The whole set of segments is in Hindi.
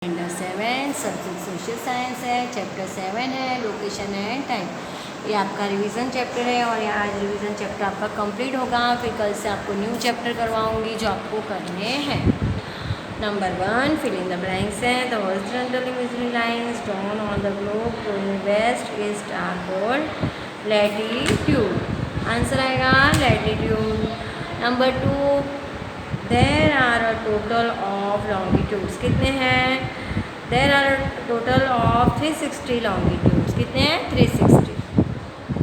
स्टैंडर्ड 7 सब्जेक्ट सोशल साइंस है। चैप्टर 7 है लोकेशन एंड टाइम। ये आपका रिवीजन चैप्टर है और यहाँ आज रिवीजन चैप्टर आपका कंप्लीट होगा। फिर कल से आपको न्यू चैप्टर करवाऊंगी जो आपको करने हैं। Number 1 fill in the blanks है। The horizontal imaginary lines drawn on the globe to west east are called latitude. Answer आएगा latitude. Number 2 there are a total of longitudes. कितने हैं? There are a total of 360 longitudes. कितने हैं? 360।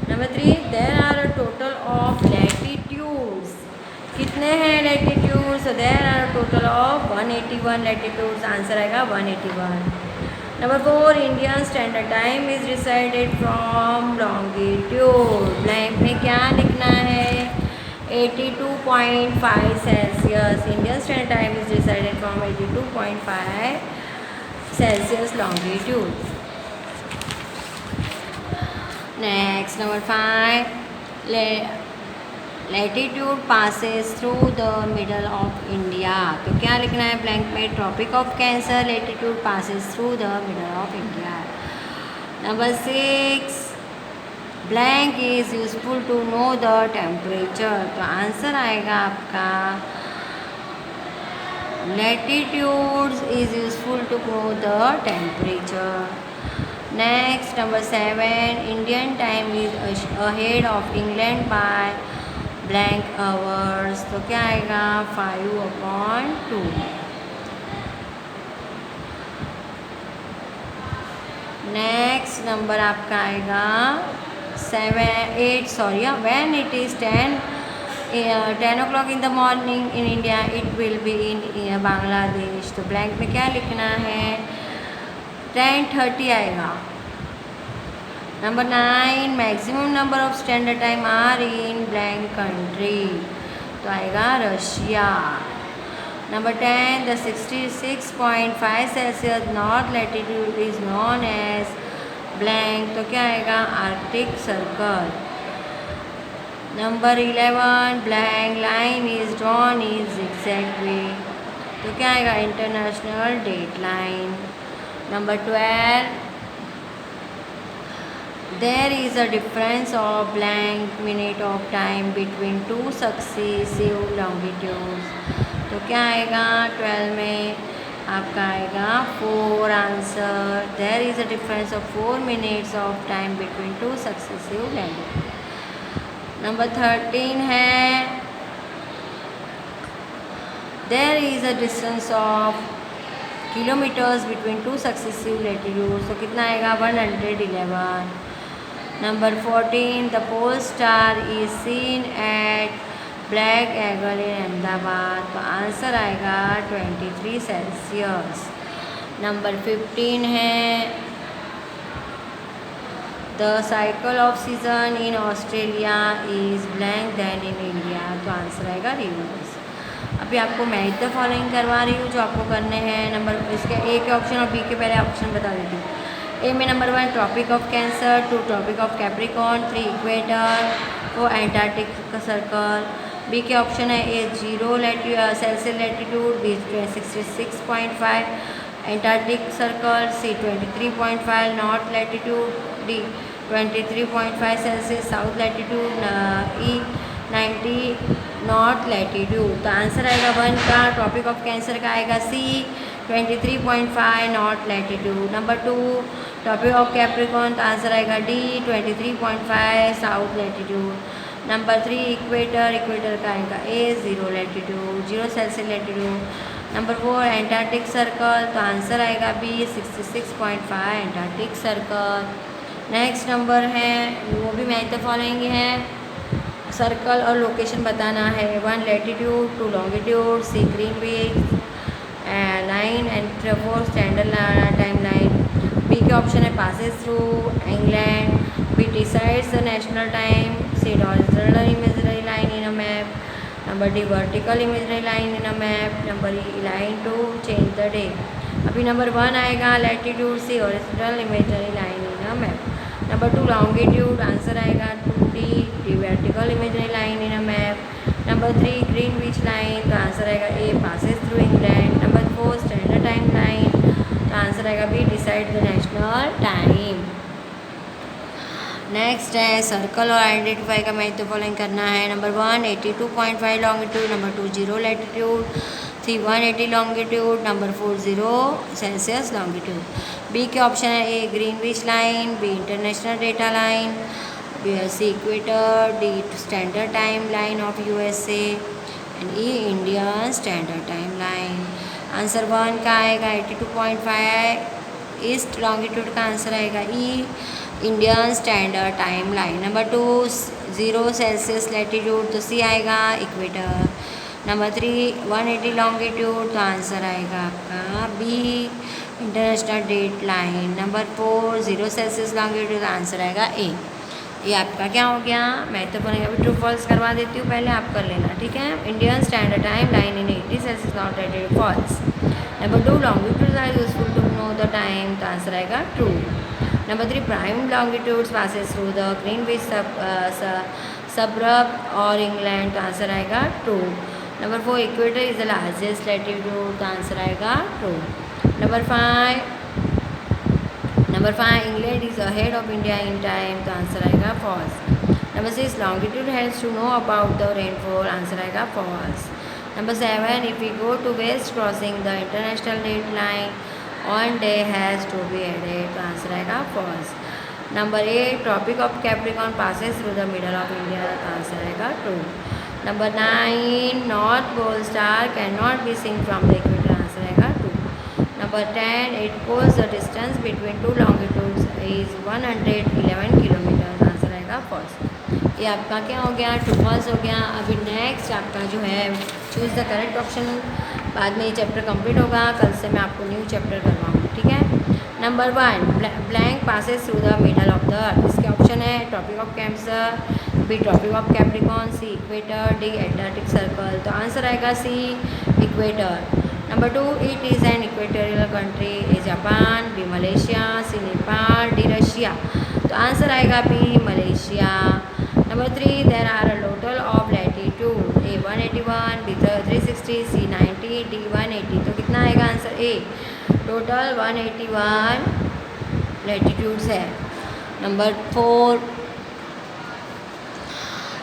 Number 3 there are a total of latitudes. कितने हैं latitudes? so there are a total of 181 latitudes. Answer आएगा 181। Number 4 Indian standard time is decided from longitude. Blank में क्या लिखना है? 82.5 Celsius. Indian standard time is decided from 82.5 Celsius longitude. Next number 5 latitude passes through the middle of India. तो क्या लिखना है ब्लैंक में? Tropic of cancer latitude passes through the middle of India. Number 6 blank is useful to know the temperature. तो आंसर आएगा आपका latitudes is useful to know the temperature. Next number 7 Indian time is ahead of England by blank hours. तो क्या आएगा? 5/2। नेक्स्ट नंबर आपका आएगा 8 when it is 10 o'clock in the morning in India it will be in Bangladesh. तो ब्लैंक में क्या लिखना है? 10:30 आएगा। Number 9 maximum number of standard time are in blank country. तो आएगा Russia. Number 10 the 66.5 Celsius north latitude is known as blank. तो क्या आएगा? Arctic circle. Number 11 blank line is drawn is zigzag way. तो क्या आएगा? International date line. Number 12 there is a difference of blank minute of time between 2 successive longitudes. तो क्या आएगा 12 में? आपका आएगा 4 answer. There is a difference of 4 minutes of time between 2 successive latitude. Number 13 है there is a distance of kilometres between 2 successive latitudes. तो कितना आएगा? 111। Number 14 the pole star is seen at black angle in Ahmedabad. तो आंसर आएगा 23 सेल्सियस। नंबर 15 है the cycle of season in Australia is blank then in India. तो आंसर आएगा रिवर्स। अभी आपको मैं द फॉलोइंग करवा रही हूँ जो आपको करने हैं। नंबर इसके ए के ऑप्शन और बी के पहले ऑप्शन बता देती हूँ। ए में number 1 Tropic of Cancer, 2 Tropic of Capricorn, 3 equator, 4 Antarctic का सर्कल। बी के ऑप्शन है A 0 Celsius latitude, B 66.5 Antarctic Circle, C 23.5 north latitude, D 23.5 celsius south latitude, E 90 north latitude. तो आंसर आएगा 1 का ट्रॉपिक ऑफ कैंसर का आएगा C 23.5 north latitude. Number 2 Tropic of Capricorn. तो आंसर आएगा D 23.5 south latitude. Number 3 equator का आएगा A 0 latitude 0 Celsius latitude. Number 4 antarctic circle. तो आंसर आएगा B 66.5 Antarctic circle. Next number है वो भी मैच द फॉलोइंग है। सर्कल और लोकेशन बताना है। 1 latitude, 2 longitude, C Greenwich line and 4 standard time line. B के ऑप्शन है passes through England, B decides the national time, C horizontal imaginary line in a map, number D vertical imaginary line in a map, number E line to change the day. अभी नंबर 1 आएगा latitude, C horizontal imaginary line in a map. Number 2 longitude. Answer आएगा 2D D vertical imaginary line in a map. Number 3 Greenwich line. तो आंसर आएगा A passes through England. Number 4 standard time line. तो आंसर आएगा B decide the national time. Next है सर्कल और आइडेंटिफाई का मैच द फॉलोइंग करना है। Number 1 82.5 longitude, number 2 0 latitude, 3 180 longitude, number 4 0 Celsius longitude. B के ऑप्शन है A Greenwich line, B international data line, C equator, D standard time line of USA and E Indian standard time line. Answer 1 का आएगा 82.5 ईस्ट लॉन्गिट्यूड का आंसर आएगा E Indian standard time line. Number 2 0 Celsius latitude, तो सी आएगा इक्वेटर। नंबर 3 180 लॉन्गिट्यूड, तो आंसर आएगा आपका B international date line. Number 4 0 Celsius longitude, answer आएगा ए। ये आपका क्या हो गया, मैं तो बोलेंगे अभी ट्रू फॉल्स करवा देती हूँ, पहले आप कर लेना, ठीक है। Indian standard time line in 80 celsius longitude falls. Number 2 longitudes are useful to know the time, तो आंसर आएगा true. Number 3 prime longitudes passes through the Greenwich suburb और इंग्लैंड, तो आंसर आएगा true. Number 4 equator is the largest latitude, तो आंसर आएगा true. Number 5 England is ahead of India in time, तो आंसर आएगा false. Number 6 longitude helps to know about the rainfall, answer आएगा false. Number 7 if we go to west crossing the international date line on day has to be added, तो आंसर आएगा false. Number 8 Tropic of Capricorn passes through the middle of India, तो आंसर आएगा true. Number 9 north pole star can not be seen from the equator, answer आएगा true. Number 10 it poles the distance between two longitudes is 111 kilometre, answer आएगा फॉल्स। ये आपका क्या हो गया, ट्रू फॉल्स हो गया। अभी नेक्स्ट आपका जो है चूज़ द करेक्ट ऑप्शन, बाद में ये चैप्टर कंप्लीट होगा, कल से मैं आपको न्यू चैप्टर करवाऊँगी, ठीक है। Number 1 blank passes through the middle of the earth, इसके ऑप्शन है Tropic of Cancer, B Tropic of Capricorn, C equator, D Antarctic circle, तो आंसर आएगा C equator. Number 2 it is an equatorial country, A Japan, B Malaysia, C Nepal, D Russia, तो आंसर आएगा B Malaysia. Number 3 there are a total of latitude, A 181, B 360, C 90, D 180, तो कितना आएगा आंसर ए टोटल 181 लैटिट्यूड्स है। Number 4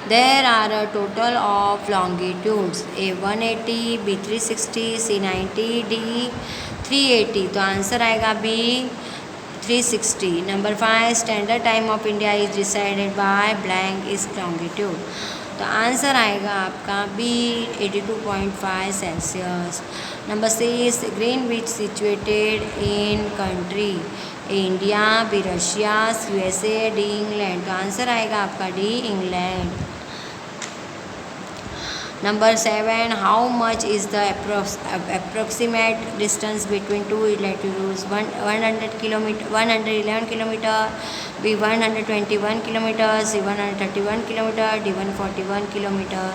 there are a total of longitudes, A 180, B 360, C 90, D 380, तो आंसर आएगा B 360। Number 5 standard time of India is decided by blank is longitude, तो आंसर आएगा आपका B 82.5 Celsius. Number 6 Greenwich situated in country, A India, B Russia, USA, D England, तो आंसर आएगा आपका D England. Number 7 how much is the approximate distance between two latitudes, 100 kilometre, 111 kilometre, B 121 kilometre, C 131 kilometre, D 141 kilometre,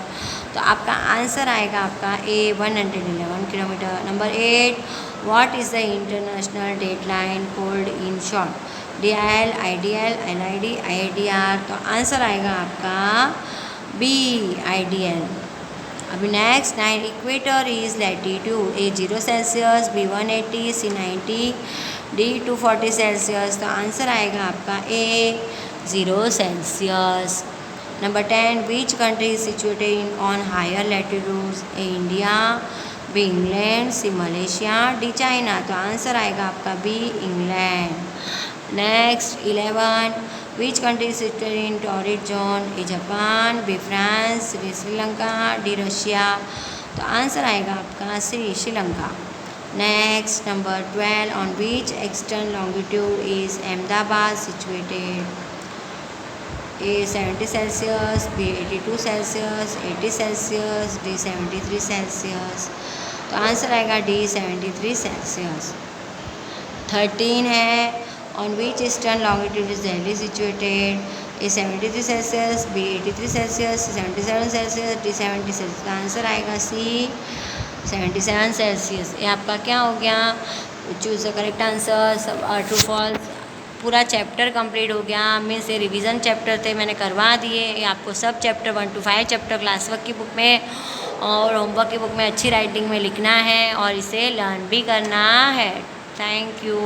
तो आपका आंसर आएगा आपका A 111 kilometre. Number 8 what is the international date line called in short, DIL, IDL, LID, IADR, तो आंसर आएगा आपका बी IDL। अभी next 9 equator is latitude, A 0 Celsius, B 180, C 90, D 240 Celsius, तो आंसर आएगा आपका A 0 celsius. Number 10 beach country is situated on higher latitudes, A India, B England, C Malaysia, D China, तो आंसर आएगा आपका B England. Next 11 which country sited in torrid zone, A Japan, B France, B Sri Lanka, D Russia, तो आंसर आएगा आपका C Sri Lanka. Next number 12 on which extern longitude is Ahmedabad situated, A 70 celsius, B 82 celsius, 80 celsius, D 73 Celsius, तो आंसर आएगा डी 73 सेल्सियस। 13 है on which eastern longitude is Delhi situated, A 73 Celsius, B 83 Celsius, 77 Celsius, D 70 Celsius, तो आंसर आएगा सी 77 सेल्सियस। ये आपका क्या हो गया, चूज़ द करेक्ट आंसर, सब ट्रू फॉल्स, पूरा चैप्टर कंप्लीट हो गया। मीन्स ये रिवीजन चैप्टर थे, मैंने करवा दिए। ये आपको सब chapter 1 to 5 chapter class work की बुक में और होमवर्क की बुक में अच्छी राइटिंग में लिखना है और इसे लर्न भी करना है। Thank you.